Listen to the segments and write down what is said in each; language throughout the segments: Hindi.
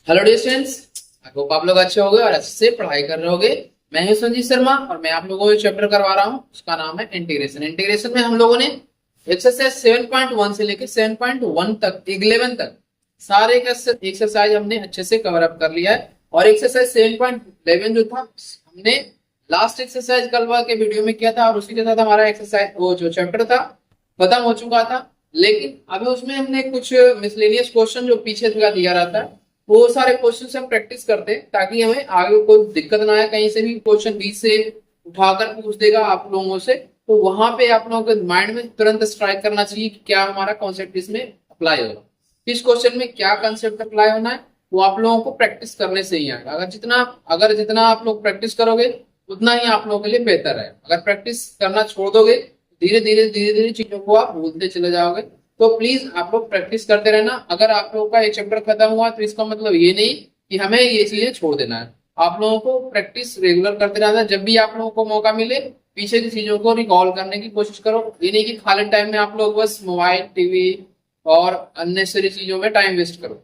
Hello dear students, I hope आप लोग अच्छे होंगे और अच्छे से पढ़ाई कर रहे होंगे। मैं हूं संजीत शर्मा और मैं आप लोगों को चैप्टर करवा रहा हूं, उसका नाम है इंटीग्रेशन। इंटीग्रेशन में हम लोगों ने एक्सरसाइज 7.1 से लेकर 7.1 तक 11 तक सारे एक्सरसाइज हमने अच्छे से कवर अप कर लिया है। और एक्सरसाइज 7.11 जो था हमने लास्ट एक्सरसाइज कल के वीडियो में किया था और उसी के साथ हमारा एक्सरसाइज वो जो चैप्टर था खत्म हो चुका था। लेकिन अभी उसमें हमने कुछ मिसलेनियस क्वेश्चन जो पीछे का दिया रहता है वो सारे क्वेश्चन हम प्रैक्टिस करते हैं ताकि हमें आगे कोई दिक्कत ना आए। कहीं से भी क्वेश्चन बीच से उठाकर पूछ देगा आप लोगों से, तो वहां पे आप लोगों के माइंड में तुरंत स्ट्राइक करना चाहिए कि क्या हमारा कॉन्सेप्ट इसमें अप्लाई होगा, किस क्वेश्चन में क्या कंसेप्ट अप्लाई होना है। वो आप लोगों को प्रैक्टिस करने से ही आएगा। अगर जितना आप लोग प्रैक्टिस करोगे उतना ही आप लोगों के लिए बेहतर है। अगर प्रैक्टिस करना छोड़ दोगे धीरे धीरे चीजों को आप भूलते चले जाओगे। तो प्लीज आप लोग प्रैक्टिस करते रहना। अगर आप लोगों का एक चैप्टर खत्म हुआ तो इसका मतलब ये नहीं कि हमें ये चीजें छोड़ देना है। आप लोगों को प्रैक्टिस रेगुलर करते रहना है। जब भी आप लोगों को मौका मिले पीछे की चीजों को रिकॉल करने की कोशिश करो। ये नहीं कि खाली टाइम में आप लोग बस मोबाइल टीवी और अननेसेसरी चीजों में टाइम वेस्ट करो।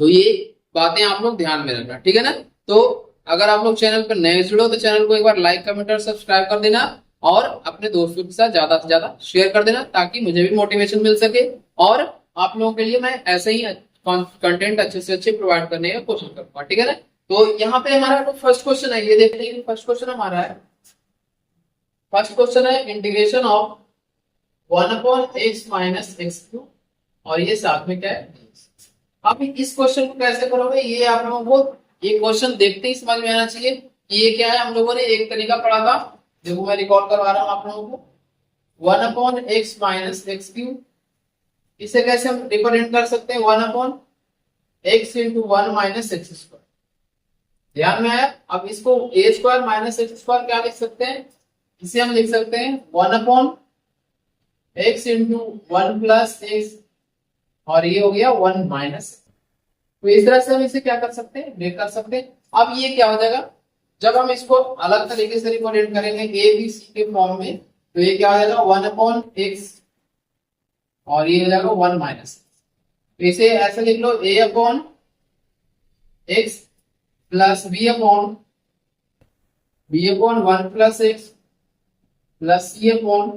तो ये बातें आप लोग ध्यान में रखना, ठीक है ना। तो अगर आप लोग चैनल पर नए जुड़ो तो चैनल को एक बार लाइक कमेंट और सब्सक्राइब कर देना और अपने दोस्तों के साथ ज्यादा से ज्यादा शेयर कर देना ताकि मुझे भी मोटिवेशन मिल सके और आप लोगों के लिए मैं ऐसे ही कंटेंट अच्छे से अच्छे प्रोवाइड करने की कोशिश करूंगा, ठीक है ना। तो यहाँ पे हमारा जो फर्स्ट क्वेश्चन है ये देखते हैं। फर्स्ट क्वेश्चन हमारा है, फर्स्ट क्वेश्चन है इंटीग्रेशन ऑफ 1/x - x³ और ये साथ में क्या है। आप इस क्वेश्चन को कैसे करोगे ये आप लोगों को ये क्वेश्चन देखते ही समझ में आना चाहिए कि ये क्या है। हम लोगों ने एक तरीका पढ़ा था, देखो मैं रिकॉर्ड करवा रहा हूं आप लोगों को। 1/x - x³, इसे कैसे हम रिप्रेजेंट कर सकते हैं, 1/x × 1 - x²। ध्यान में आया। अब इसको a² - x² क्या लिख सकते हैं, इसे हम लिख सकते हैं 1/x × 1 + x और ये हो गया 1 - तो इस तरह से हम इसे क्या कर सकते हैं, ब्रेक कर सकते हैं। अब ये क्या हो जाएगा जब हम इसको अलग तरीके से रिप्रेजेंट करेंगे ए बी सी के फॉर्म में, तो ये क्या हो जाएगा 1/x और ये हो जाएगा 1 - तो इसे ऐसे लिख लो a/x plus b/1 + x plus c/1 -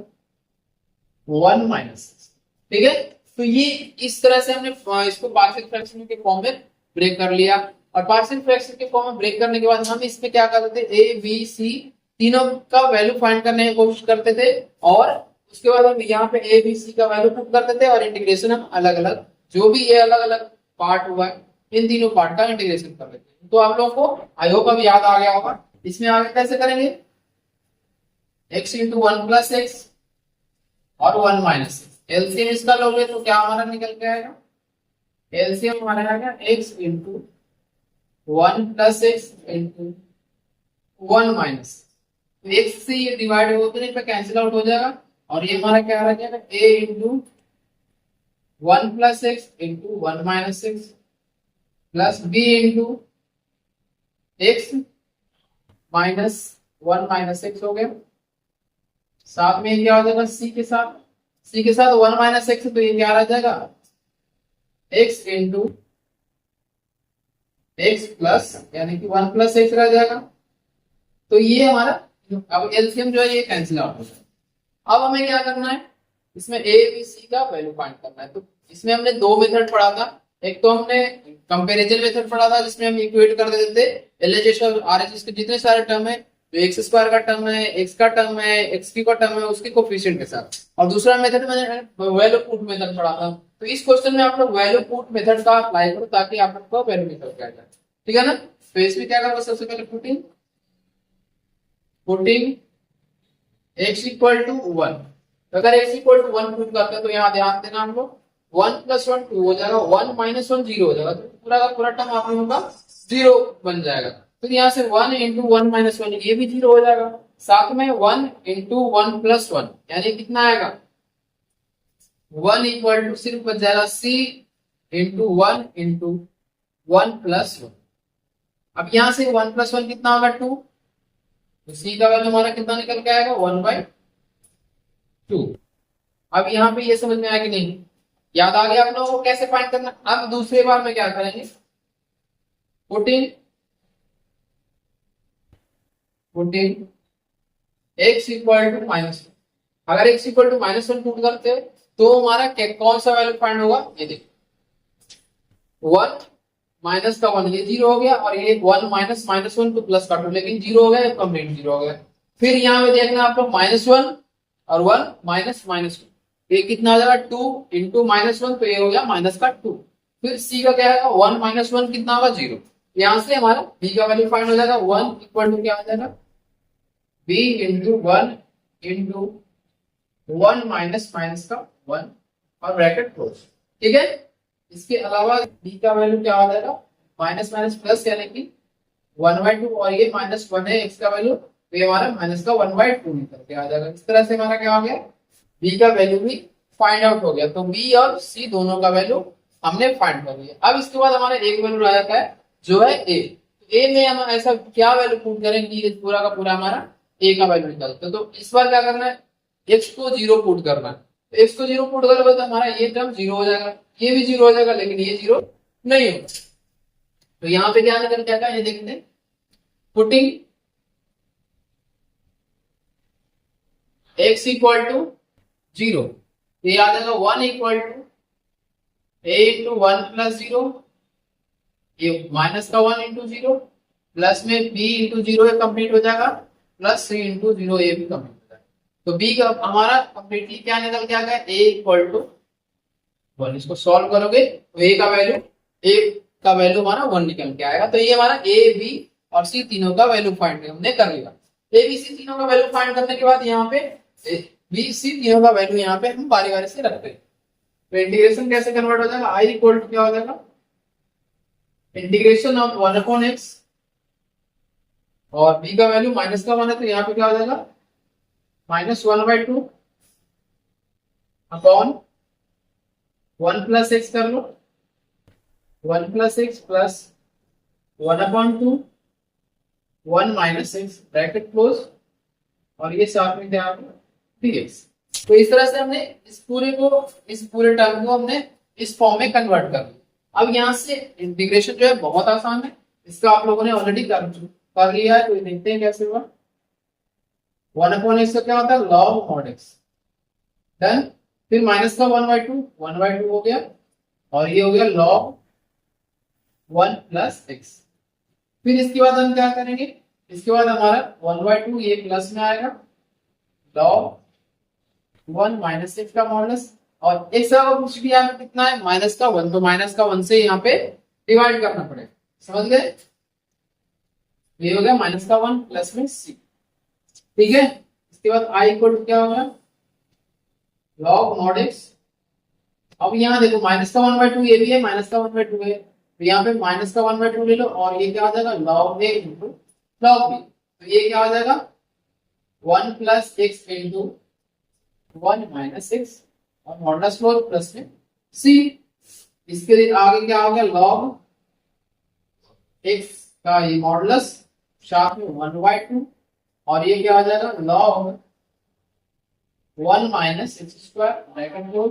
ठीक है। तो ये इस तरह से हमने इसको पार्शियल फ्रैक्शन के फॉर्म में ब्रेक कर लिया। और पार्शियल फ्रैक्शन के फॉर्म में ब्रेक करने के बाद हम इसमें क्या करते थे, ए बी सी तीनों का वैल्यू फाइंड करने की कोशिश करते थे और उसके बाद हम यहाँ पे ए बी सी का वैल्यू पुट करते थे और इंटीग्रेशन हम अलग अलग जो भी ये अलग अलग पार्ट हुआ है इन तीनों पार्ट का इंटीग्रेशन कर लेते हैं। तो आप लोगों को आई होप अब याद आ गया होगा। इसमें आगे कैसे करेंगे, x × 1 + x और 1 - x। एलसीएम इसका लोगे तो क्या हमारा निकल के आएगा, एलसीएम हमारा आएगा x × 1 + x × 1 - तो x से ये डिवाइड होते नहीं पे कैंसिल आउट हो जाएगा और ये हमारा क्या आ जाएगा a × 1 + x × 1 - x plus b × x - 1 - x हो गया। साथ में क्या हो जाएगा c के साथ 1 - x, तो ये क्या आ जाएगा x × x प्लस यानी कि 1 + x रह जाएगा। तो ये हमारा अब एलसीएम जो है ये कैंसिल आउट हो जाएगा। अब हमें क्या करना है, इसमें ए बी सी का वैल्यू फाइंड करना है। तो इसमें हमने दो मेथड पढ़ा था। एक तो हमने कंपैरिजन मेथड पढ़ा था जिसमें हम इक्वेट कर देते थे एलएचएस और आरएचएस के जितने सारे टर्म है, जो x² का टर्म है, x का टर्म है, x³ का टर्म है, उसके कोफिशिएंट के साथ। और दूसरा मेथड मैंने वैल्यू पुट मेथड पढ़ा था। तो इस क्वेश्चन में आप लोग वैल्यू पुट मेथड का अप्लाई करो ताकि आप लोग को वैल्यू निकल के आ जाए, ठीक है ना। तो इसमें क्या करोगे, सबसे पहले पुटिंग x = 1। अगर x = 1 पुट करते हैं तो यहाँ ध्यान देना हम लोग 1 + 1 2 हो जाएगा, 1 - 1 0 हो जाएगा। तो पूरा का पूरा टर्म आप लोगों का 0 बन जाएगा। फिर यहाँ से 1 × 1 - 1 ये भी 0 हो जाएगा। साथ में 1 × 1 + 1 यानी कितना आएगा 1 = सिर्फ बच जाएगा c × 1 × 1 + 1। अब यहाँ से 1 + 1 कितना होगा 2, तो c का वैल्यू हमारा कितना निकल के आएगा 1/2। अब यहाँ पे ये समझ में आया कि नहीं, याद आ गया आप लोगों को कैसे फाइंड करना। अब दूसरी बार में क्या करेंगे, पुटिंग x इक्वल टू -1। अगर x इक्वल टू -1 पुट करते हैं तो हमारा कौन सा वैल्यू फाइंड होगा, ये देखो 1 माइनस का 1 ये 0 हो गया, और ये 1 माइनस -1 तो प्लस का 2, लेकिन 0 हो गया, कंप्लीट 0 हो गया। फिर यहाँ पे देखना आपको -1 और 1 माइनस -2, ये कितना हो जाएगा 2 इंटू -1, तो ये हो गया माइनस का 2। फिर c का क्या है, 1 माइनस 1 कितना होगा 0। यहाँ से हमारा b का वैल्यू फाइंड हो जाएगा 1 इक्वल टू क्या हो जाएगा b इंटू 1 इंटू 1 माइनस का 1 और ब्रैकेट क्लोज। ठीक है, इसके अलावा b का वैल्यू क्या हो जाएगा माइनस माइनस प्लस, यानी कि 1/2, और ये -1 है x का वैल्यू, तो ये हमारा माइनस का 1/2 निकल के आ जाएगा। इस तरह से हमारा क्या हो गया, b का वैल्यू भी फाइंड आउट हो गया। तो b और c दोनों का वैल्यू हमने फाइंड कर लिया। अब इसके बाद हमारा एक वैल्यू आ जाता है जो है a। a में हम ऐसा क्या वैल्यू पुट करेंगे, पूरा का पूरा हमारा a का वैल्यू निकलता है। तो इस बार क्या करना है, x को 0 पुट करना है। तो x को 0 पुट करोगे तो हमारा ये टर्म 0 हो जाएगा, ये भी 0 हो जाएगा, लेकिन ये 0 नहीं होगा। तो यहाँ पे क्या निकल के आएगा, ये देखते हैं, पुटिंग x इक्वल टू 0, ये आ जाएगा 1 equal to a into 1 plus 0, ये माइनस का 1 इंटू 0, प्लस में b इंटू 0 ये कंप्लीट हो जाएगा, प्लस 3 इंटू 0 ये भी कंप्लीट हो जाएगा। तो b का हमारा कंप्लीटली क्या निकल के आ गया, a इक्वल टू 1। इसको सॉल्व करोगे तो a का वैल्यू हमारा 1 निकल के आएगा। तो ये हमारा a b और c तीनों का वैल्यू फाइंड हमने कर लिया। a b c तीनों का वैल्यू फाइंड करने के बाद यहाँ पे b c तीनों का वैल्यू यहाँ पे हम बारी बारी से रखते हैं। तो इंटीग्रेशन कैसे कन्वर्ट हो जाएगा, i इक्वल टू क्या हो जाएगा, इंटीग्रेशन ऑफ 1/x, और b का वैल्यू माइनस का 1 है, तो यहाँ पे क्या हो जाएगा -1/2 अपॉन 1 प्लस x कर लो, 1 plus x plus 1/2 1 minus x bracket close, और ये साथ में क्या dx। तो इस तरह से हमने इस पूरे टर्म को हमने इस फॉर्म में कन्वर्ट कर लिया। अब यहाँ से इंटीग्रेशन जो है बहुत आसान है, इसका आप लोगों ने ऑलरेडी कर लिया है। तो देखते हैं कैसे हुआ। 1/x का क्या होता है, log mod x, डन। फिर माइनस का 1/2 हो गया, और ये हो गया log 1 प्लस x। फिर इसके बाद हम क्या करेंगे, इसके बाद हमारा 1/2 ये प्लस में आएगा, log 1 माइनस x का मॉडुलस, और x का कुछ भी यहाँ पे कितना है -1, तो -1 से यहाँ पे डिवाइड करना पड़ेगा, समझ गए। ये हो गया -1 प्लस में c। ठीक है, इसके बाद i इक्वल टू क्या होगा, log mod x। अब यहाँ देखो -1/2 ये भी है, -1/2 है, तो यहाँ पे -1/2 ले लो, और ये क्या हो जाएगा log a into log b। तो ये क्या हो जाएगा 1 plus x into 1 minus x, और मॉडुलस लो प्लस में c। इसके लिए आगे क्या हो गया, log x का ये मॉडुलस साथ में 1/2, और ये क्या हो जाएगा log 1 minus x square bracket close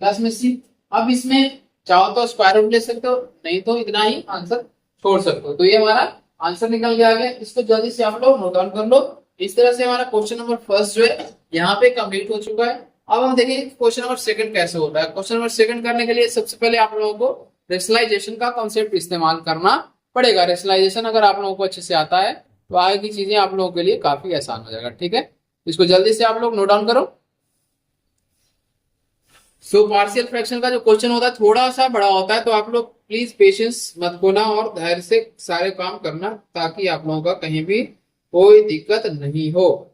plus में c। अब इसमें चाहो तो स्क्वायर रूट ले सकते हो, नहीं तो इतना ही आंसर छोड़ सकते हो। तो ये हमारा आंसर निकल के आ गया। इसको जल्दी से आप लोग नोट डाउन कर लो। इस तरह से हमारा क्वेश्चन नंबर फर्स्ट जो है यहाँ पे कंप्लीट हो चुका है। अब हम देखेंगे क्वेश्चन नंबर सेकंड कैसे होता है। क्वेश्चन नंबर सेकंड करने के लिए सबसे पहले आप लोगों को रेशनलाइजेशन का कॉन्सेप्ट इस्तेमाल करना पड़ेगा। रेशनलाइजेशन अगर आप लोगों को अच्छे से आता है तो आगे की चीजें आप लोगों के लिए काफी आसान हो जाएगा। ठीक है, इसको जल्दी से आप लोग नोट डाउन करो। सो पार्शियल फ्रैक्शन का जो क्वेश्चन होता है थोड़ा सा बड़ा होता है, तो आप लोग प्लीज पेशेंस मत खोना और धैर्य से सारे काम करना, ताकि आप लोगों का कहीं भी कोई दिक्कत नहीं हो।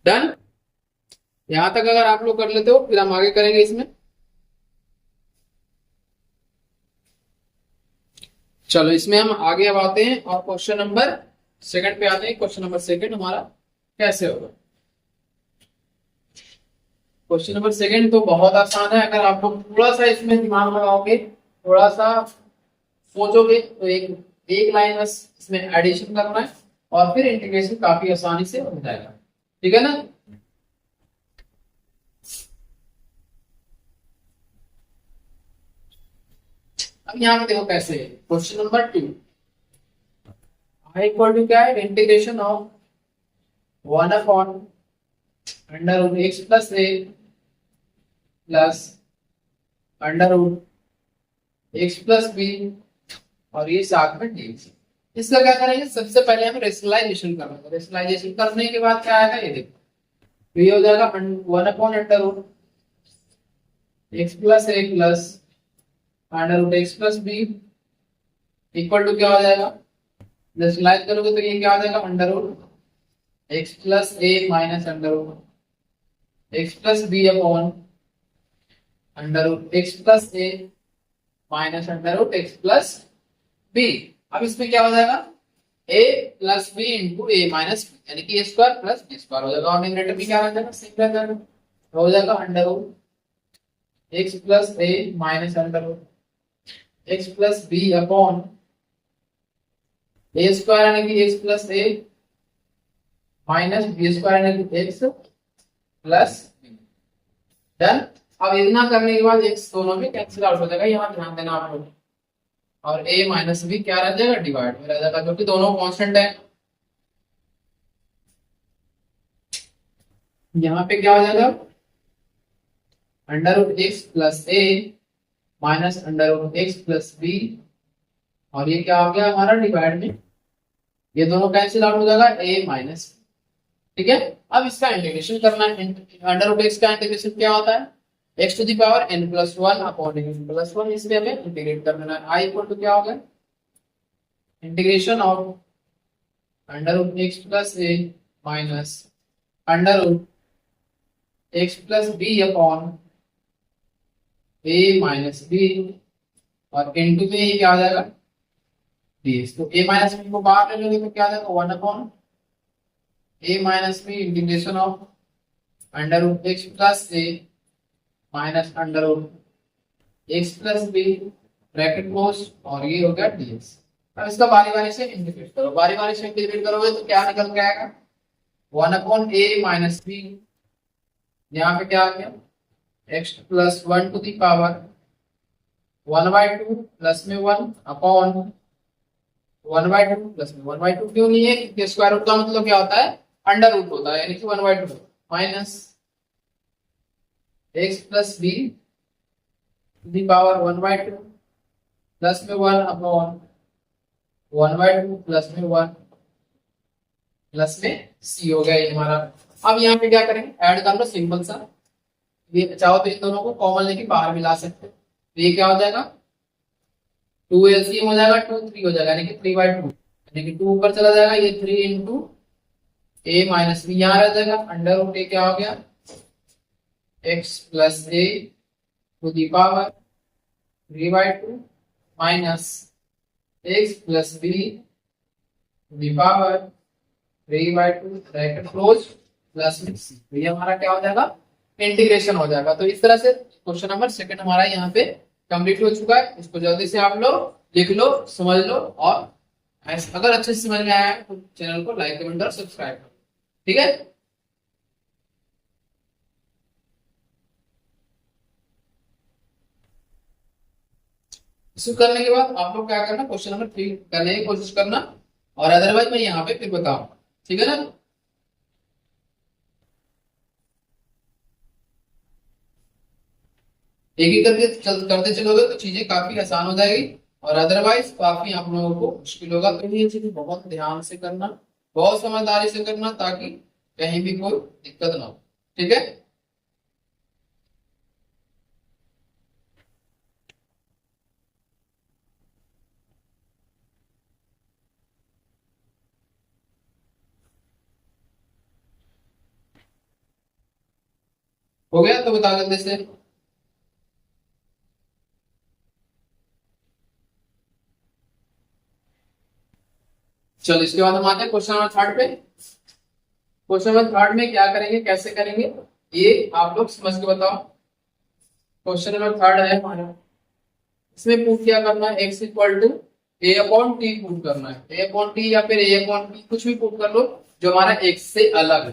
डन, यहां तक अगर आप लोग कर लेते हो फिर हम आगे करेंगे इसमें। चलो इसमें हम आगे अब आते हैं और क्वेश्चन नंबर सेकंड पे आते हैं। क्वेश्चन नंबर सेकंड हमारा कैसे होगा। क्वेश्चन नंबर सेकंड तो बहुत आसान है। अगर आप लोग थोड़ा सा इसमें दिमाग लगाओगे, थोड़ा सा सोचोगे, तो एक एक लाइन बस इसमें एडिशन करना है और फिर इंटीग्रेशन काफी आसानी से हो जाएगा। ठीक है ना। अब यहाँ पे देखो कैसे है। Question number 2, I equal to क्या है, integration of 1 upon under root x plus a plus under root x plus b और ये साथ में डी। इसका क्या करेंगे, सबसे पहले हम रेशनलाइजेशन करेंगे। रेशनलाइजेशन करने के बाद क्या आएगा, ये देखो, तो ये हो जाएगा 1 upon under root x plus a plus under root x plus b equal to क्या हो जाएगा, रेशनलाइज करोगे तो ये क्या हो जाएगा, under root x plus a minus under root x plus b upon under root x plus a minus under root x plus b. अब इसमें क्या हो जाएगा, a plus b into a minus b, यानी कि a square plus b square हो जाएगा। और न्यूमरेटर भी क्या रह जाएगा, सेम रह जाएगा, तो हो जाएगा under root x plus a minus under root x plus b upon a square यानी कि x plus a minus b square यानी कि एक्स प्लस बी। डन। अब इतना करने के बाद एक्स दोनों में कैंसिल आउट हो जाएगा, यहाँ ध्यान देना आप लोग। और a माइनस बी क्या रह जाएगा, डिवाइड में रह जाएगा, क्योंकि दोनों कांस्टेंट है। यहाँ पे क्या हो जाएगा, under root x plus a minus under root x plus b और ये क्या हो गया हमारा डिवाइड में, ये दोनों कैंसिल आउट हो जाएगा, a माइनस। ठीक है। अब इसका इंटीग्रेशन करना है। अंडर रूट एक्स का इंटीग्रेशन क्या होता है, x to the power n plus 1 upon n plus 1, इसमें हमें इंटीग्रेट कर देना है। i इक्वल टू क्या होगा, integration of under root x plus a minus under root x plus b upon a minus b और इनटू में ये क्या आ जाएगा, dx। तो a माइनस बी को बाहर ले लोगे तो क्या आ जाएगा, 1 upon a minus b integration of under root x plus a minus under root x plus b bracket close और ये हो गया dx। अब इसका बारी बारी से इंटीग्रेट करो। बारी बारी से इंटीग्रेट करोगे तो क्या निकल के आएगा, 1 अपॉन ए माइनस बी, यहाँ पे क्या आ गया, x plus 1 to the power 1/2 plus में 1 अपॉन 1/2 प्लस में 1/2। क्यों नहीं है, क्योंकि स्क्वायर रूट का मतलब क्या होता है, अंडर रूट होता है, यानी कि 1/2 minus x plus b to the power 1/2 plus में 1 अपॉन 1/2 प्लस में 1 प्लस में c हो गया ये हमारा। अब यहाँ पे क्या करेंगे, ऐड कर लो सिंपल सा, ये चाहो तो इन दोनों को कॉमन लेके बाहर भी ला सकते हैं। तो ये क्या हो जाएगा, 2 एलसीएम हो जाएगा, 2 3 हो जाएगा, यानी कि 3/2, यानी कि 2 ऊपर चला जाएगा, ये 3 इंटू ए माइनस बी यहाँ रह जाएगा। अंडर रूट ए क्या हो गया, x plus a to the power 3/2 minus x plus b to the power 3/2 bracket close plus में सी। तो ये हमारा क्या हो जाएगा, इंटीग्रेशन हो जाएगा। तो इस तरह से क्वेश्चन नंबर सेकंड हमारा यहाँ पे कंप्लीट हो चुका है। इसको जल्दी से आप लोग लिख लो, समझ लो, और अगर अच्छे से समझ में आया है तो चैनल को लाइक कमेंट और सब्सक्राइब करो। ठीक है। इसको करने के बाद आप लोग क्या करना, क्वेश्चन नंबर 3 करने की कोशिश करना, और अदरवाइज मैं यहाँ पे फिर बताऊंगा। ठीक है ना। एक ही करके करते चलोगे तो चीजें काफी आसान हो जाएगी, और अदरवाइज काफी आप लोगों को मुश्किल होगा। तो ये चीजें बहुत ध्यान से करना, बहुत समझदारी से करना, ताकि कहीं भी कोई दिक्कत ना हो। ठीक है। हो गया तो बता देते से। चलो इसके बाद हम आते हैं क्वेश्चन नंबर 3 पे। क्वेश्चन नंबर 3 में क्या करेंगे, कैसे करेंगे, ये आप लोग समझ के बताओ। क्वेश्चन नंबर थर्ड है हमारा, इसमें प्रूफ क्या करना है, x equal to a upon t proof करना है। ए अपॉन टी या फिर ए अपॉन टी कुछ भी प्रूफ कर लो जो हमारा x से अलग है,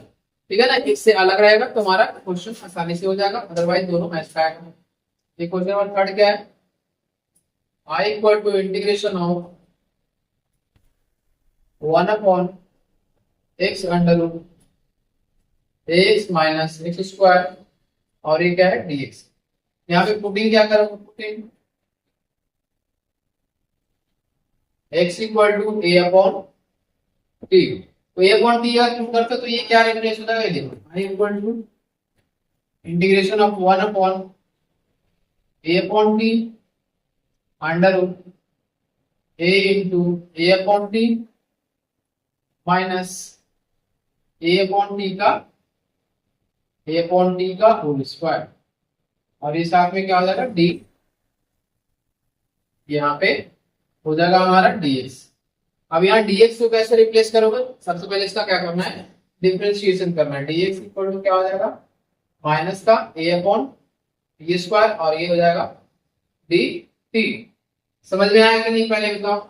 ठीक है ना। x से अलग रहेगा तो हमारा क्वेश्चन आसानी से हो जाएगा, अदरवाइज दोनों मैच का है। ये क्वेश्चन नंबर थर्ड क्या है, i equal to integration of 1 upon x under root ax minus x square और ये क्या है dx। यहाँ पे पुटिंग क्या करोगे, putting x equal to a upon t. तो ए अपॉन टी अगर प्रूव करते तो ये क्या रिलेशन होता है, देखो i equal to integration of 1 upon a upon t under root a into a upon t minus a upon t का होल स्क्वायर और ये साथ में क्या हो जाएगा डी, यहाँ पे हो जाएगा हमारा dx। अब यहाँ dx को कैसे रिप्लेस करोगे, सबसे पहले इसका क्या करना है, डिफरेंशिएशन करना है। dx इक्वल टू क्या हो जाएगा, माइनस का a अपॉन टी स्क्वायर और ये हो जाएगा dt। समझ में आया कि नहीं, पहले बताओ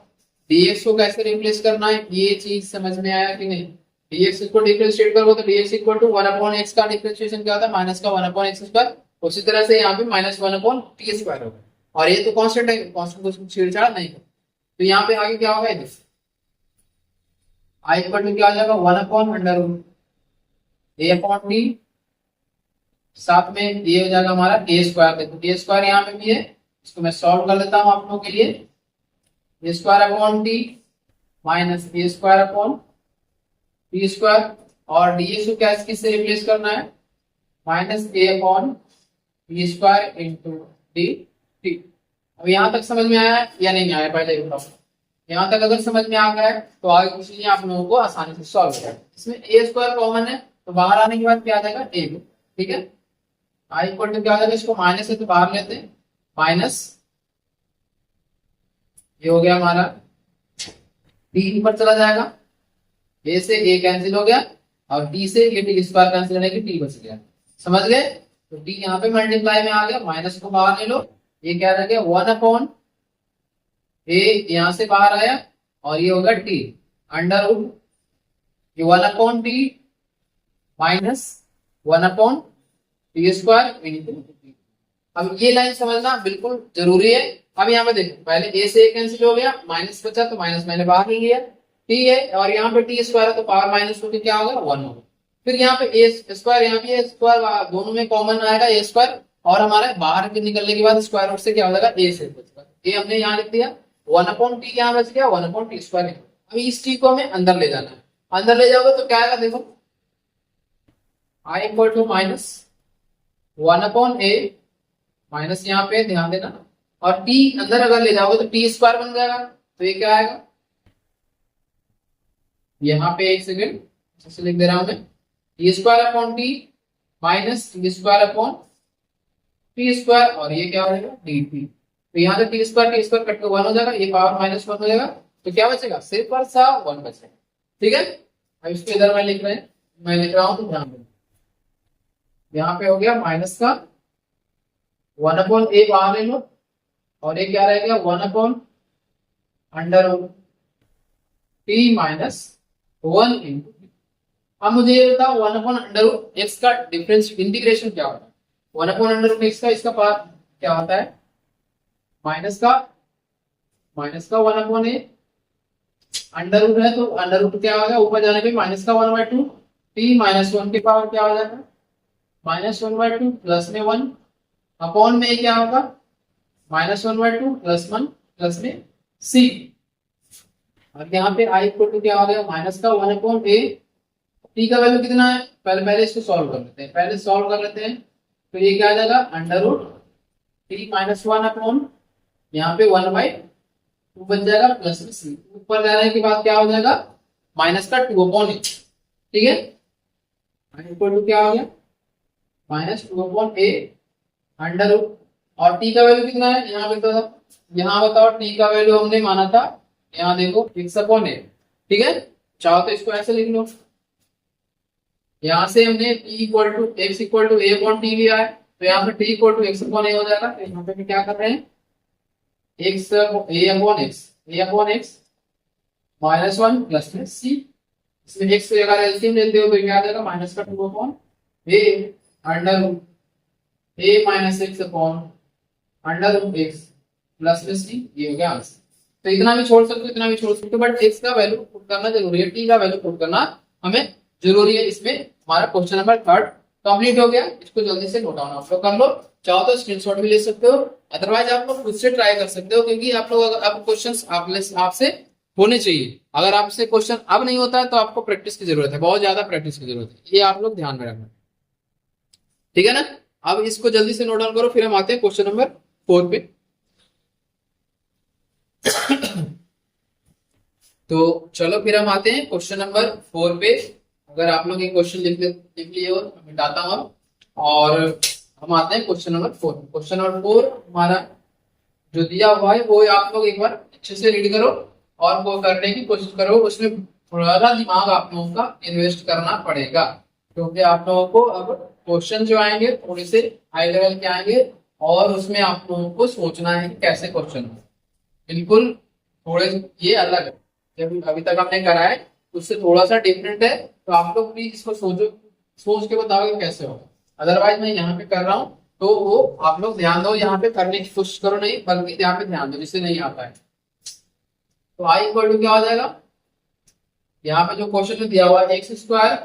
dx को कैसे रिप्लेस करना है, ये चीज समझ में आया कि नहीं। dx को डिफरेंशिएट करोगे तो dx equal to 1 upon x का डिफरेंशिएशन क्या होता है, माइनस का 1 अपॉन एक्स स्क्वायर। उसी तरह से यहाँ पे माइनस 1 अपॉन टी स्क्वायर होगा और ये तो कांस्टेंट है, कांस्टेंट को छेड़छाड़ नहीं है। तो यहाँ पे आगे क्या होगा, आई इक्वल टू क्या हो जाएगा 1 अपॉन अंडर रूट ए अपॉन टी, साथ में ये हो जाएगा हमारा ए स्क्वायर। देखो ए स्क्वायर यहाँ पे भी है, इसको मैं सॉल्व कर लेता हूँ आप लोगों के लिए। A square upon t minus a square upon t square और डीएक्स को क्या किससे रिप्लेस करना है, minus a upon t square into d t. अब यहाँ तक समझ में आया है या नहीं आया, पहले बताओ। यहाँ तक अगर समझ में आ गया है तो आगे कुछ नहीं, आप लोगों को आसानी से सॉल्व हो जाएगा। इसमें ए स्क्वायर कॉमन है तो बाहर आने के बाद क्या आ जाएगा ए, ठीक है। आई इक्वल टू क्या आ जाएगा, इसको माइनस है तो बाहर लेते हैं, माइनस ये हो गया हमारा टी ऊपर चला जाएगा, ए से ए कैंसिल हो गया और टी से ये टी स्क्वायर कैंसिल होने की टी बच गया। समझ गए, तो टी यहाँ पे मल्टीप्लाई में आ गया, माइनस को बाहर ले लो, ये क्या रह गया 1 अपॉन ए यहां से बाहर आया और ये होगा टी अंडर रूट ये 1 upon t minus 1 upon t square. अब ये लाइन समझना बिल्कुल जरूरी है। अब यहाँ पे देखो पहले ए से ए कैंसिल हो गया, माइनस बचा तो माइनस मैंने बाहर ले लिया, टी है और यहाँ पे टी स्क्वायर है तो पावर माइनस होकर क्या होगा 1 होगा। फिर यहाँ पे ए स्क्वायर, यहाँ पे ए स्क्वायर दोनों में कॉमन आएगा ए स्क्वायर और हमारे बाहर के निकलने के बाद स्क्वायर रूट से क्या हो जाएगा ए से बचेगा। ए हमने यहाँ लिख दिया, 1 अपॉन टी यहाँ बच गया 1 अपॉन टी स्क्वायर। अभी इस टी को हमें अंदर ले जाना है, अंदर ले जाओगे तो क्या आएगा, देखो I equal to minus 1 upon a minus यहाँ पे ध्यान देना और टी अंदर अगर ले जाओगे तो टी स्क्वायर बन जाएगा। तो ये क्या आएगा, यहाँ पे एक सेकेंड ऐसे लिख दे रहा हूं मैं, T square upon t minus T square upon t square और ये क्या हो जाएगा डी टी। तो यहाँ से टी स्क्वायर कट के 1 हो जाएगा, ये पावर माइनस 1 हो जाएगा, तो क्या बचेगा सिर्फ और सा 1 बचेगा। ठीक है, अब इसको इधर मैं लिख रहा हूँ तो ध्यान देना, यहाँ पे हो गया माइनस का 1 अपॉन ए बाहर ले लो और ये क्या रहेगा 1 upon under root t minus 1 into. अब मुझे ये बताओ 1 अपॉन अंडर रूट एक्स का डिफरेंस इंटीग्रेशन क्या होता है। 1 अपॉन अंडर रूट एक्स का इसका पार्ट क्या होता है, माइनस का 1 अपॉन ए अंडर रूट है तो अंडर रूट क्या होगा ऊपर जाने पे माइनस का 1/2 टी माइनस 1 की पावर क्या हो जाएगा माइनस 1/2 प्लस में 1 अपॉन में क्या होगा माइनस 1/2 प्लस 1 प्लस में सी। और यहाँ पे आई इक्वल टू क्या हो गया माइनस का 1 अपॉन ए, टी का वैल्यू कितना है पहले इसको सॉल्व कर लेते हैं, तो ये क्या आ जाएगा under root t minus 1 upon यहाँ पे 1/2 बन जाएगा प्लस में सी। ऊपर जाने के बाद क्या हो जाएगा माइनस का 2 अपॉन ए। ठीक है, आई इक्वल टू क्या हो गया minus 2 upon a under root और टी का वैल्यू कितना है यहाँ बताओ टी का वैल्यू हमने माना था यहाँ देखो x अपॉन ए। ठीक है, चाहो तो इसको ऐसे लिख लो यहाँ से हमने t equal to x equal to a upon t लिया है, तो यहाँ पे t equal to x upon a हो जाएगा। तो यहाँ पे क्या कर रहे हैं, x a upon x minus one plus में सी। इसमें एक्स की जगह एलसीएम लेते हो तो क्या आ जाएगा, माइनस का two upon a under root a minus x upon under root x plus में सी। ये हो गया आंसर। तो इतना भी छोड़ सकते हो, इतना भी छोड़ सकते हो, बट एक्स का वैल्यू पुट करना जरूरी है, टी का वैल्यू पुट करना हमें जरूरी है। इसमें हमारा क्वेश्चन नंबर 3 कंप्लीट हो गया। इसको जल्दी से नोट डाउन आप लोग कर लो, चाहो तो स्क्रीनशॉट भी ले सकते हो, अदरवाइज आप लोग खुद से ट्राई कर सकते हो, क्योंकि आप लोग अब क्वेश्चन आपसे होने चाहिए। अगर आपसे क्वेश्चन अब नहीं होता है तो आपको प्रैक्टिस की जरूरत है, बहुत ज्यादा प्रैक्टिस की जरूरत है, ये आप लोग ध्यान में रखना, ठीक है ना। अब इसको जल्दी से नोट डाउन करो, फिर हम आते हैं क्वेश्चन नंबर 4 पे। तो चलो फिर हम आते हैं क्वेश्चन नंबर 4 पे। अगर आप लोग ये क्वेश्चन लिख लिए हो तो मिटाता हूं, और हम आते हैं क्वेश्चन नंबर 4। क्वेश्चन नंबर 4 हमारा जो दिया हुआ है वो आप लोग एक बार अच्छे से रीड करो और वो करने की कोशिश करो। उसमें थोड़ा सा दिमाग आप लोगों का इन्वेस्ट करना पड़ेगा, क्योंकि आप लोगों को अब क्वेश्चन जो आएंगे थोड़े से हाई लेवल के आएंगे, और उसमें आप लोगों को सोचना है कि कैसे क्वेश्चन हो। बिल्कुल थोड़े ये अलग है, जब अभी तक आपने करा है उससे थोड़ा सा डिफरेंट है, तो आप लोग भी इसको सोच के बताओ कि कैसे होगा। अदरवाइज मैं यहाँ पे कर रहा हूँ तो वो आप लोग ध्यान दो, यहाँ पे करने की कोशिश करो नहीं, बल्कि यहाँ पे ध्यान दो जिससे नहीं आता है। तो आई इक्वल टू क्या हो जाएगा, यहाँ पे जो क्वेश्चन में दिया हुआ है एक्स स्क्वायर,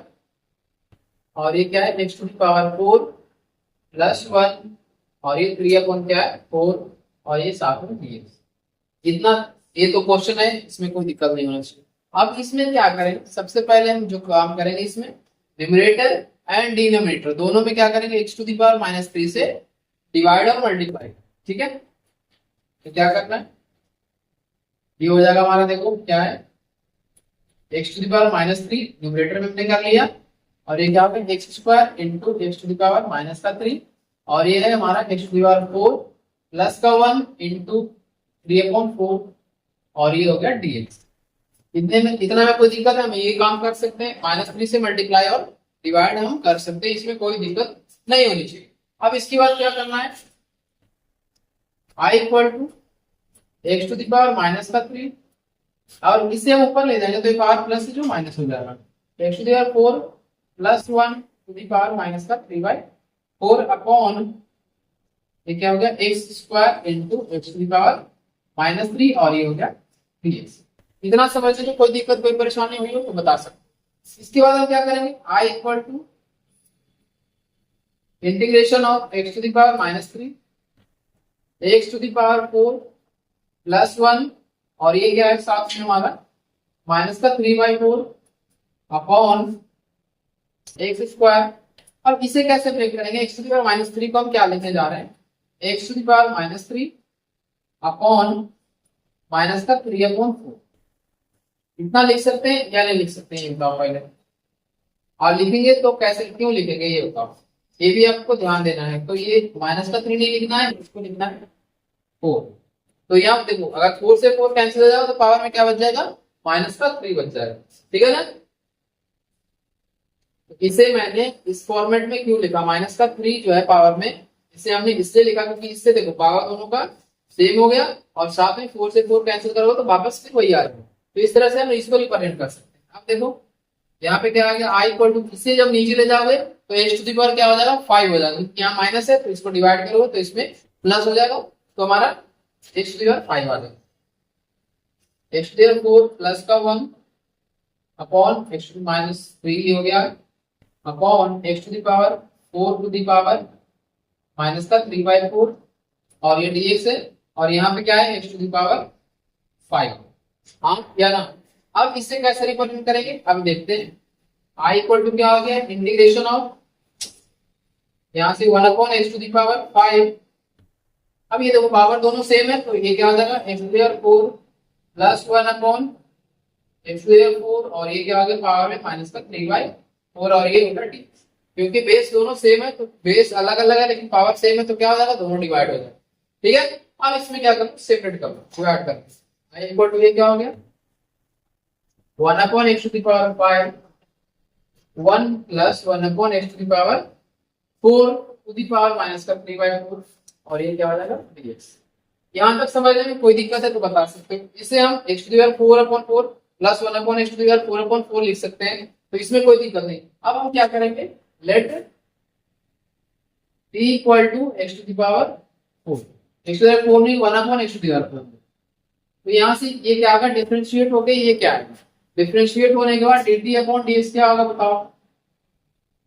और ये क्या है x to the power 4 plus 1, और ये 3 अपॉन क्या है 4, और ये साथ में dx। इतना ये तो क्वेश्चन है, इसमें कोई दिक्कत नहीं होना चाहिए। अब इसमें क्या करेंगे, सबसे पहले हम जो काम करेंगे इसमें न्यूमरेटर एंड डिनोमिनेटर दोनों में क्या करेंगे, x to the power minus 3 से डिवाइड और मल्टीप्लाई, ठीक है। तो क्या करना है, ये हो जाएगा हमारा, देखो क्या है x to the power minus 3 numerator में हमने कर लिया, और ये क्या होगा x square into x to the power minus का 3, और ये है हमारा x to the power 4 plus का 1 इंटू 3/4, और ये हो गया dx। इतना में कोई दिक्कत है, हम ये काम कर सकते हैं, -3 से मल्टीप्लाई और डिवाइड हम कर सकते हैं, इसमें कोई दिक्कत नहीं होनी चाहिए। अब इसके बाद क्या करना है, i equal to x to the power minus का 3, और इसे हम ऊपर ले जाएंगे तो ये पावर प्लस जो माइनस हो जाएगा, x to the power 4 plus 1 to the power minus का 3/4 अपॉन ये क्या हो गया x square into x to the power -3, और ये हो गया dx। इतना समझने में कोई दिक्कत कोई परेशानी हुई हो तो बता सकते। इसके बाद हम क्या करेंगे, i equal to integration of x to the power -3 x to the power 4 plus 1, और ये क्या है साथ में हमारा माइनस का 3/4 अपॉन एक्स स्क्वायर। अब इसे कैसे ब्रेक करेंगे, एक्स टू द पावर -3 को हम क्या लिखने जा रहे हैं, x to the power -3 upon minus का 3/4। इतना लिख सकते हैं या नहीं लिख सकते हैं, ये बताओ पहले। और लिखेंगे तो कैसे, क्यों लिखेंगे ये बताओ, ये भी आपको ध्यान देना है। तो ये माइनस का 3 नहीं लिखना है, इसको लिखना है 4। तो यहाँ देखो अगर 4 से 4 कैंसिल हो जाएगा तो पावर में क्या बच जाएगा, माइनस का 3 बच जाएगा, ठीक है ना। तो इसे मैंने इस फॉर्मेट में क्यों लिखा, माइनस का 3 जो है पावर में, इसे हमने इसलिए लिखा क्योंकि इससे देखो पावर दोनों का सेम हो गया, और साथ में 4 से 4 कैंसिल करोगे तो वापस फिर वही आ जाएगा। तो इस तरह से हम इसको रिप्रेजेंट कर सकते हैं। अब देखो यहाँ पे क्या आ गया, i इक्वल टू, इसे जब नीचे ले जाओगे तो एक्स टू द पावर क्या हो जाएगा 5 हो जाएगा, यहाँ माइनस है तो इसको डिवाइड करोगे तो इसमें प्लस हो जाएगा, तो हमारा एक्स टू द पावर 5 आ जाएगा। X to the power 4 plus का 1 अपॉन एक्स टू -3 हो गया, upon x to the power 4 to the power minus का 3/4, और ये dx है, और यहाँ पे क्या है एक्स टू द पावर 5, हाँ या ना। अब इससे कैसे रिप्रेजेंट करेंगे, अब देखते हैं। i इक्वल टू क्या हो गया, इंटीग्रेशन ऑफ यहाँ से 1 upon x to the power 5। अब ये देखो पावर दोनों सेम है, तो ये क्या हो जाएगा x to the power 4 plus 1 upon x to the power 4, और ये क्या हो गया पावर में माइनस का 3/4, और ये होगा डी। क्योंकि बेस दोनों सेम है तो बेस अलग अलग है लेकिन पावर सेम है, तो क्या हो जाएगा दोनों डिवाइड हो जाएगा, ठीक है। अब इसमें क्या करो, सेपरेट करो, डिवाइड करो। i इक्वल टू ये क्या हो गया 1 upon x to the power 5 1 plus 1/x⁴ to the power minus का 3/4 और ये क्या हो जाएगा dx। यहाँ तक समझने में कोई दिक्कत है तो बता सकते हो। इसे हम x⁴/4 प्लस 1/x⁴/4 लिख सकते हैं, तो इसमें कोई दिक्कत नहीं। अब हम क्या करेंगे, late t equal to x⁴ x⁴ नहीं 1/x⁴। तो यहाँ से ये क्या होगा, डिफरेंशिएट हो गई, ये क्या है, डिफरेंशिएट होने के बाद dt अपॉन dx क्या होगा बताओ,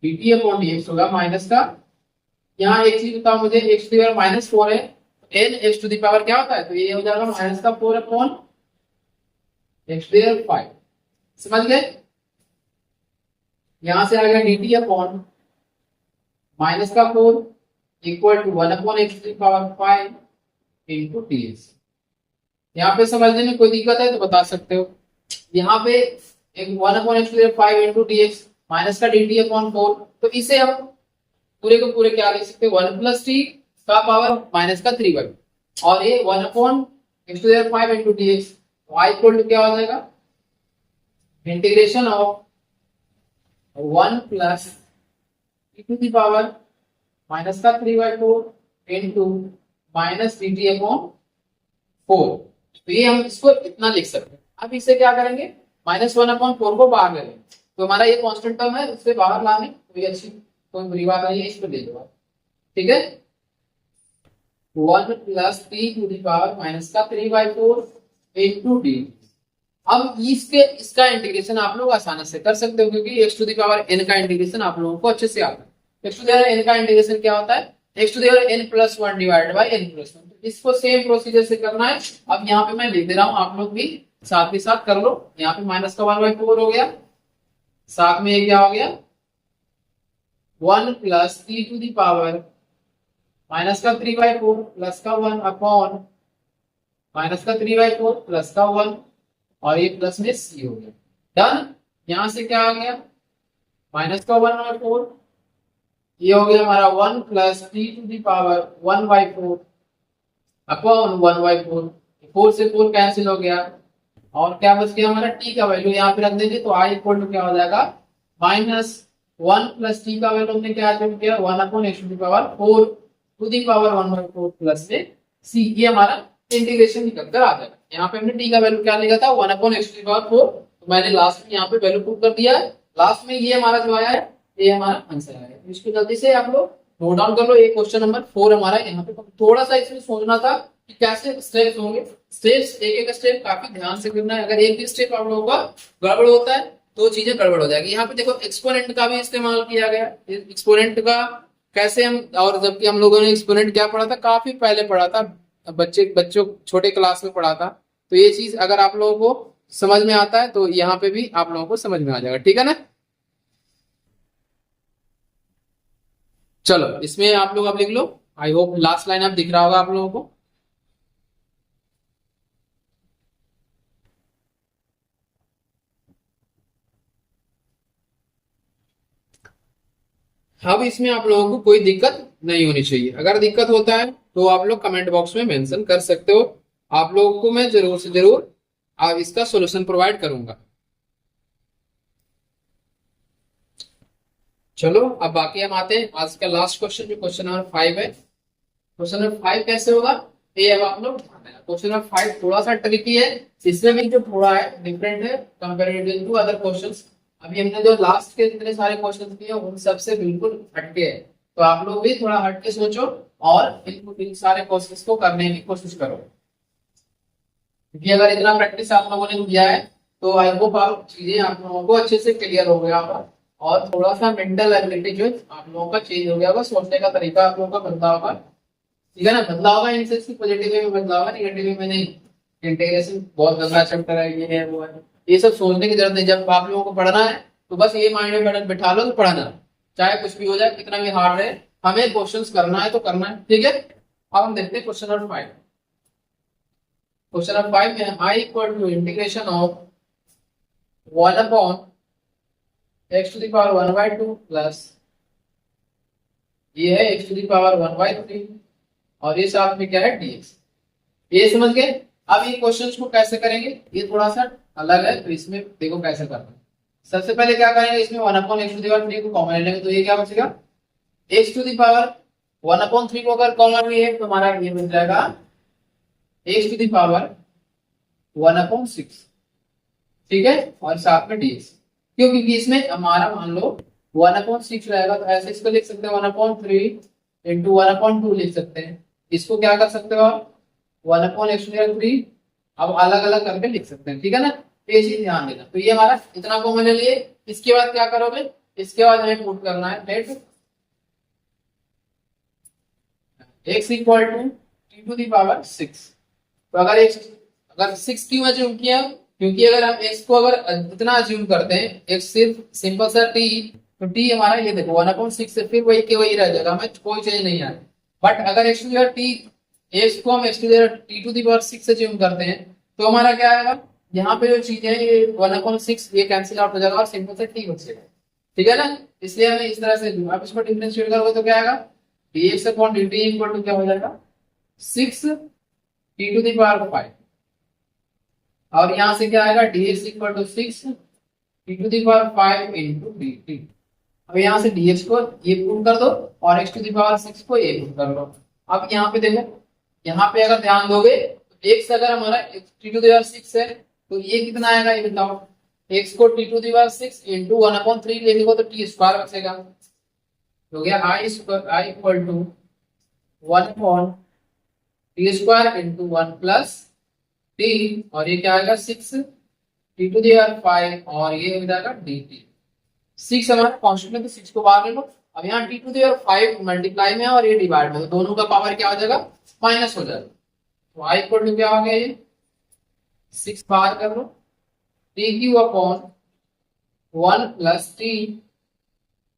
dt अपॉन dx होगा माइनस का, यहाँ एक चीज बताओ मुझे, x⁴ है, n x to the power क्या होता है, तो ये हो जाएगा माइनस का 4 अपॉन x⁴ समझ गए। यहां से आ गया dt अपॉन माइनस का 4 equal to 1/x⁵ into dx। यहाँ पे समझने में कोई दिक्कत है तो बता सकते हो। यहाँ पे एक 1/x⁵ इंटू dx माइनस का dt अपॉन 4, तो इसे हम पूरे को पूरे क्या लिख सकते हैं, 1 प्लस टी का पावर माइनस का 3/, और ये 1/x⁵ into dx y equal to क्या हो जाएगा, integration of 1 plus e to the power minus का 3/4 इंटू माइनस dt अपॉन 4। तो ये हम इसको इतना लिख सकते हैं। अब इसे क्या करेंगे, -1/4 को बाहर ले लेंगे, तो हमारा ये कांस्टेंट टर्म है, उससे बाहर लाने कोई अच्छी कोई बुरी बात नहीं है, इसको ले लो ठीक है। 1 plus t to the power minus का 3/4 इंटू डी। अब इसका इंटीग्रेशन आप लोग आसानी से कर सकते हो, क्योंकि x to the power n का इंटीग्रेशन आप लोगों को अच्छे से आता है। x to the power n का इंटीग्रेशन क्या होता है, x to the power n+1 divided by n+1। इसको सेम प्रोसीजर से करना है। अब यहाँ पे मैं लिख दे रहा हूँ, आप लोग भी साथ ही साथ कर लो। यहाँ पे माइनस का 1/4 हो गया, साथ में ये क्या हो गया 1 plus t to the power minus का 3/4 प्लस का 1 अपॉन माइनस का 3/4 प्लस का 1, और ये प्लस में c हो गया, डन। यहां से क्या आ गया माइनस का 1/4, ये हो गया हमारा 1 plus t to the power 1/4 upon 1/4, 4 से 4 कैंसिल हो गया, और क्या बच गया हमारा t का वैल्यू यहाँ पे रख देंगे, तो i इक्वल टू क्या हो जाएगा -1 प्लस t का वैल्यू हमने क्या चेक किया 1/x⁴ to the power 1/4 plus में c, ये हमारा इंटीग्रेशन निकल कर आ जाएगा। यहाँ पे हमने t का वैल्यू क्या लिखा था 1/x⁴, तो मैंने लास्ट में यहाँ पे वैल्यू पुट कर दिया है। लास्ट में ये हमारा जो आया है ये हमारा आंसर आया है। इसको जल्दी से आप लोग नोट डाउन कर लो। ये क्वेश्चन नंबर 4 हमारा यहाँ पे। थोड़ा सा इसमें सोचना था कि कैसे स्टेप्स होंगे, स्टेप्स एक एक स्टेप काफी ध्यान से करना है। अगर एक भी स्टेप आप लोगों का गड़बड़ होता है तो चीजें गड़बड़ हो जाएगी। यहाँ पे देखो एक्सपोनेंट का भी इस्तेमाल किया गया। एक्सपोनेंट का कैसे हम, और जबकि हम लोगों ने एक्सपोनेंट क्या पढ़ा था, काफी पहले पढ़ा था, बच्चों छोटे क्लास में पढ़ा था। तो ये चीज अगर आप लोगों को समझ में आता है तो यहाँ पे भी आप लोगों को समझ में आ जाएगा, ठीक है ना। चलो इसमें आप लोग अब लिख लो। आई होप लास्ट लाइन अब दिख रहा होगा आप लोगों को। अब इसमें आप लोगों को कोई दिक्कत नहीं होनी चाहिए। अगर दिक्कत होता है तो आप लोग कमेंट बॉक्स में मेंशन कर सकते हो। आप लोगों को मैं जरूर से जरूर अब इसका सॉल्यूशन प्रोवाइड करूंगा। चलो अब बाकी हम आते हैं आज का लास्ट क्वेश्चन, जो क्वेश्चन नंबर 5 है। क्वेश्चन नंबर 5 कैसे होगा ये अब आप लोग क्वेश्चन नंबर 5 थोड़ा सा ट्रिकी है, इसमें भी जो थोड़ा है डिफरेंट है कंपैरेटिव टू अदर क्वेश्चंस। अभी हमने जो लास्ट के जितने सारे क्वेश्चन किए उन सबसे बिल्कुल हटके है, तो आप लोग भी थोड़ा हटके सोचो और इन सारे क्वेश्चंस को करने की कोशिश करो, क्योंकि अगर इतना प्रैक्टिस आप लोगों ने किया है तो आई होप आप चीजें आप लोगों को अच्छे से क्लियर हो गया होगा, और थोड़ा सा मेंटल एबिलिटी जो आप लोगों का चेंज हो गया होगा, सोचने का तरीका आप लोगों का बदला होगा, ठीक है ना। बदला होगा इन सेंस की पॉजिटिव वे में बदला होगा, नेगेटिव में नहीं। इंटीग्रेशन बहुत गंदा चैप्टर है, ये है वो है, ये सब सोचने की जरूरत नहीं। जब आप लोगों को पढ़ना है तो बस ये माइंड में बैठा लो तो पढ़ना, चाहे कुछ भी हो जाए, कितना भी हार्ड रहे, हमें क्वेश्चंस करना है तो करना है, ठीक है। अब हम देखते हैं क्वेश्चन नंबर 5। क्वेश्चन नंबर 5 में i equal to integration of 1 upon x to the power 1/2 plus ये है x टू द पावर 1/3, और ये साथ में क्या है dx। ये समझ गए। अब ये क्वेश्चंस को कैसे करेंगे, ये थोड़ा सा अलग है, तो इसमें देखो कैसे करना है। सबसे पहले क्या करेंगे, इसमें 1/x⁴ को कॉमन ले लेंगे, तो ये क्या बचेगा, x⁴ को अगर कॉमन लिए तो हमारा ये बन जाएगा x⁴ 1/6, ठीक है, और साथ में dx। क्यों, क्योंकि इसमें हमारा मान लो 1/6 रहेगा, तो ऐसे इसको लिख सकते हैं 1/3 इंटू 1/2 लिख सकते हैं। इसको क्या कर सकते हो आप, 1/x⁴ अब अलग अलग करके लिख सकते हैं, ठीक है ना, तो ये चीज ध्यान देना। तो ये हमारा इतना कॉमन ले लिए। इसके बाद क्या करोगे, इसके बाद हमें पुट करना है लेट x = t⁶। तो अगर 6 क्यों अज्यूम किया, क्योंकि अगर हम x को अगर इतना अज्यूम करते हैं, x सिर्फ सिंपल सा t, तो t हमारा ये देखो 1/6 से फिर वही के वही रह जाएगा, हमें कोई चेंज नहीं आएगा। बट अगर x को हम t⁶ अज्यूम करते हैं, तो हमारा क्या आएगा, यहाँ पे जो चीज है ये 1/6 ये कैंसिल आउट हो जाएगा और सिंपल से t बचेगा, ठीक है ना। इसलिए हमें इस तरह से आप इसको डिफरेंशिएट करोगे तो क्या आएगा, dx/dt इक्वल टू क्या हो जाएगा, 6t⁵, और यहां से क्या आएगा, dx equal to 6t⁵ into dt। अब यहाँ से dx को ये पुट कर दो और x⁶ को ये पुट कर दो। अब यहाँ पे देखो, यहाँ पे अगर ध्यान दोगे तो x अगर हमारा t⁶ है तो ये कितना आएगा, ये बताओ, x को t⁶ इंटू 1/3 लिखेगा तो t² बचेगा, हो गया i equal to 1/t² into 1 plus t, और ये क्या आएगा 6t⁵ और ये हो जाएगा dt। 6 हमारा कांस्टेंट है तो 6 को बाहर ले लो। अब यहाँ t⁵ मल्टीप्लाई में और ये डिवाइड में, तो दोनों का पावर क्या हो जाएगा, माइनस हो जाएगा। तो i इक्वल टू क्या हो गया, ये 6 बाहर कर लो, t³ 1 प्लस t,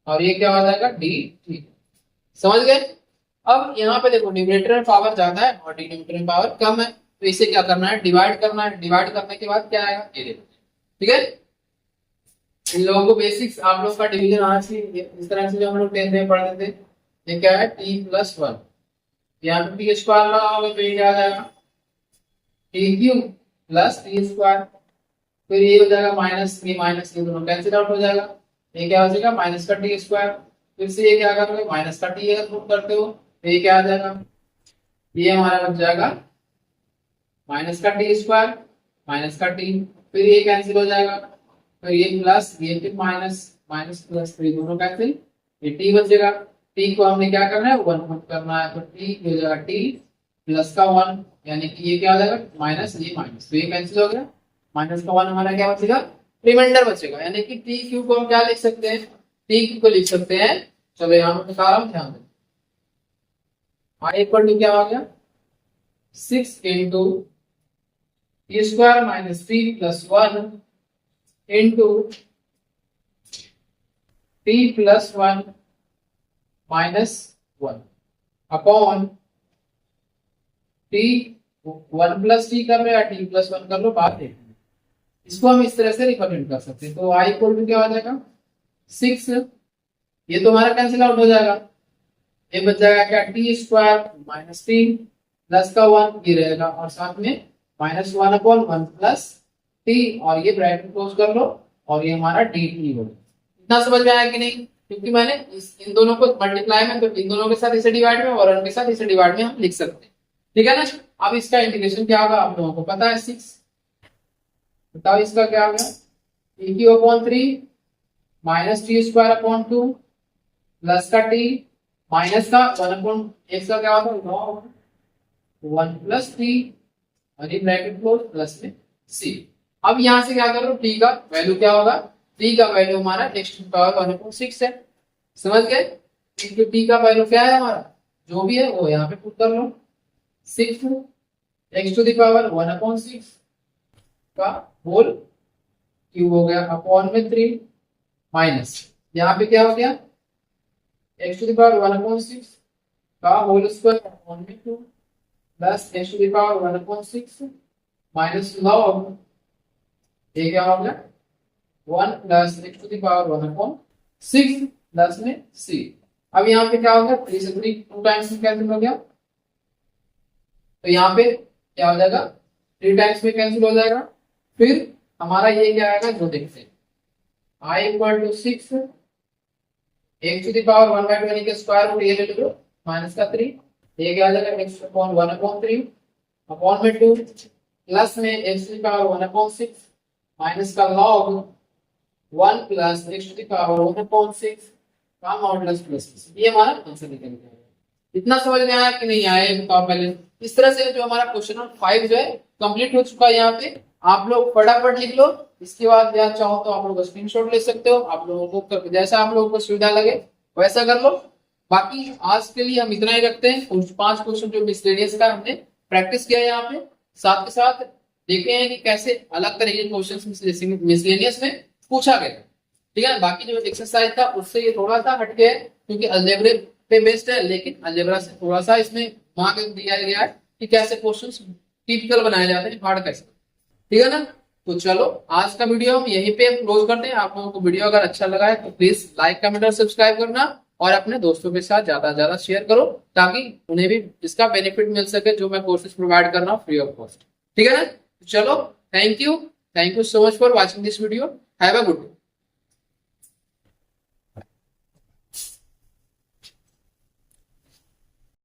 और ये क्या हो जाएगा dt। समझ गए। अब यहाँ पे देखो न्यूमरेटर में पावर ज्यादा है और डिनोमिनेटर में पावर कम है, तो इसे क्या करना है, डिवाइड करना है। डिवाइड करने के बाद क्या आएगा, ये देखो, ठीक है। इन लोगों को बेसिक्स आप लोग का डिवीजन आना चाहिए, इस तरह से जो हम लोग 10th में पढ़ते थे। ये क्या है, t+1, यहाँ पे t² लगाओगे तो ये क्या आ जाएगा, t³ प्लस t², फिर ये हो जाएगा माइनस, ये दोनों कैंसिल आउट हो जाएगा, ये क्या हो जाएगा माइनस का t², फिर से ये क्या करोगे, माइनस का t अगर पुट करते हो तो ये क्या आ जाएगा, ये हमारा बच जाएगा माइनस का t², माइनस का t, फिर ये कैंसिल हो जाएगा, फिर ये प्लस, ये फिर माइनस, माइनस प्लस, फिर दोनों कैंसिल, ये t बचेगा। t को हमने क्या करना है, 1 पुट करना है, तो t हो जाएगा t प्लस का 1, यानी कि ये क्या हो जाएगा माइनस, ये माइनस, तो ये कैंसिल हो गया, माइनस का 1 हमारा क्या बचेगा, रिमाइंडर बचेगा। यानी कि t³ को हम क्या लिख सकते हैं, t³ को लिख सकते हैं, चलो यहाँ पे बता रहा हूँ, ध्यान दें। i इक्वल टू क्या हो गया, 6 into t² minus 3 plus 1 into t+1 minus 1 upon t1 plus t कर लो या t+1 कर लो, बात है। इसको हम इस तरह से रिप्रेजेंट कर सकते हैं, तो i इक्वल टू क्या हो जाएगा 6, ये तो हमारा कैंसिल आउट हो जाएगा, ये बच जाएगा क्या, t² माइनस 3 प्लस का 1 ये रहेगा, और साथ में माइनस 1/1 प्लस t, और ये ब्रैकेट क्लोज कर लो, और ये हमारा dt होगा। इतना समझ में आया कि नहीं, क्योंकि मैंने इन दोनों को मल्टीप्लाई में, तो इन दोनों के साथ इसे डिवाइड में और उनके साथ इसे डिवाइड में हम लिख सकते हैं, ठीक है ना। अब इसका इंटीग्रेशन क्या होगा, आप लोगों को पता है 6, बताओ इसका क्या होगा, t³ माइनस t²/2 प्लस का t माइनस का 1/x का क्या होता है 1 प्लस t, और ये ब्रैकेट क्लोज प्लस में c। अब यहां से क्या करो, t का वैल्यू क्या होगा, t का वैल्यू हमारा x⁴ है, समझ गए। t का वैल्यू क्या है हमारा, जो भी है वो यहाँ पे पुट कर लो, 6 x⁴ 1/6 का होल क्यूब हो गया, अपॉन में 3 माइनस, यहाँ पे क्या हो गया x⁴ 1/6 का होल स्क्वायर अपॉन में 2 प्लस x⁴ 1/6 माइनस लॉग, ये क्या हो गया 1 प्लस x⁴ 1/6 प्लस में c। अब यहाँ पे क्या हो गया, 3 से 3 2 टाइम्स में कैंसिल हो गया, तो यहाँ पे क्या हो जाएगा 3 टाइम्स में कैंसिल हो जाएगा। फिर हमारा ये क्या आएगा, जो देखते हैं I equal to 6 x to the power 1/20 के स्क्वायर रूट ये ले लो माइनस का 3 ये क्या आ जाएगा x अपॉन 1/3 अपॉन में 2 प्लस में x to the power 1/6 minus का log 1 plus x to the power 1/6 का मॉडुलस प्लस ये हमारा आंसर निकल गया। इतना समझ में आया कि नहीं आया बताओ पहले। इस तरह से जो हमारा क्वेश्चन नंबर 5 जो है कंप्लीट हो चुका है। यहाँ पे आप लोग फटाफट लिख लो, इसके बाद या चाहो तो आप लोग स्क्रीनशॉट ले सकते हो, आप लोगों को जैसा आप लोगों को सुविधा लगे वैसा कर लो। बाकी आज के लिए हम इतना ही रखते हैं। कुछ 5 क्वेश्चन जो मिसलेनियस का हमने प्रैक्टिस किया यहाँ पे, साथ के साथ देखे हैं कि कैसे अलग तरीके के क्वेश्चन मिसलेनियस में पूछा गया, ठीक है। बाकी जो एक्सरसाइज था उससे ये थोड़ा सा हट गया क्योंकि अलजेब्रा पे बेस्ड है, लेकिन अलजेब्रा से थोड़ा सा इसमें मार्क दिया गया है कि कैसे क्वेश्चंस टिपिकल बनाए जाते हैं, हार्ड कैसे, ठीक है ना। तो चलो आज का वीडियो हम यहीं पे क्लोज करते हैं। आप लोगों को वीडियो अगर अच्छा लगा है तो प्लीज लाइक कमेंट और सब्सक्राइब करना और अपने दोस्तों के साथ ज्यादा से ज्यादा शेयर करो ताकि उन्हें भी इसका बेनिफिट मिल सके जो मैं कोर्सेज प्रोवाइड कर रहा हूँ फ्री ऑफ कॉस्ट, ठीक है ना। चलो thank you so much for watching this video. Have a good day.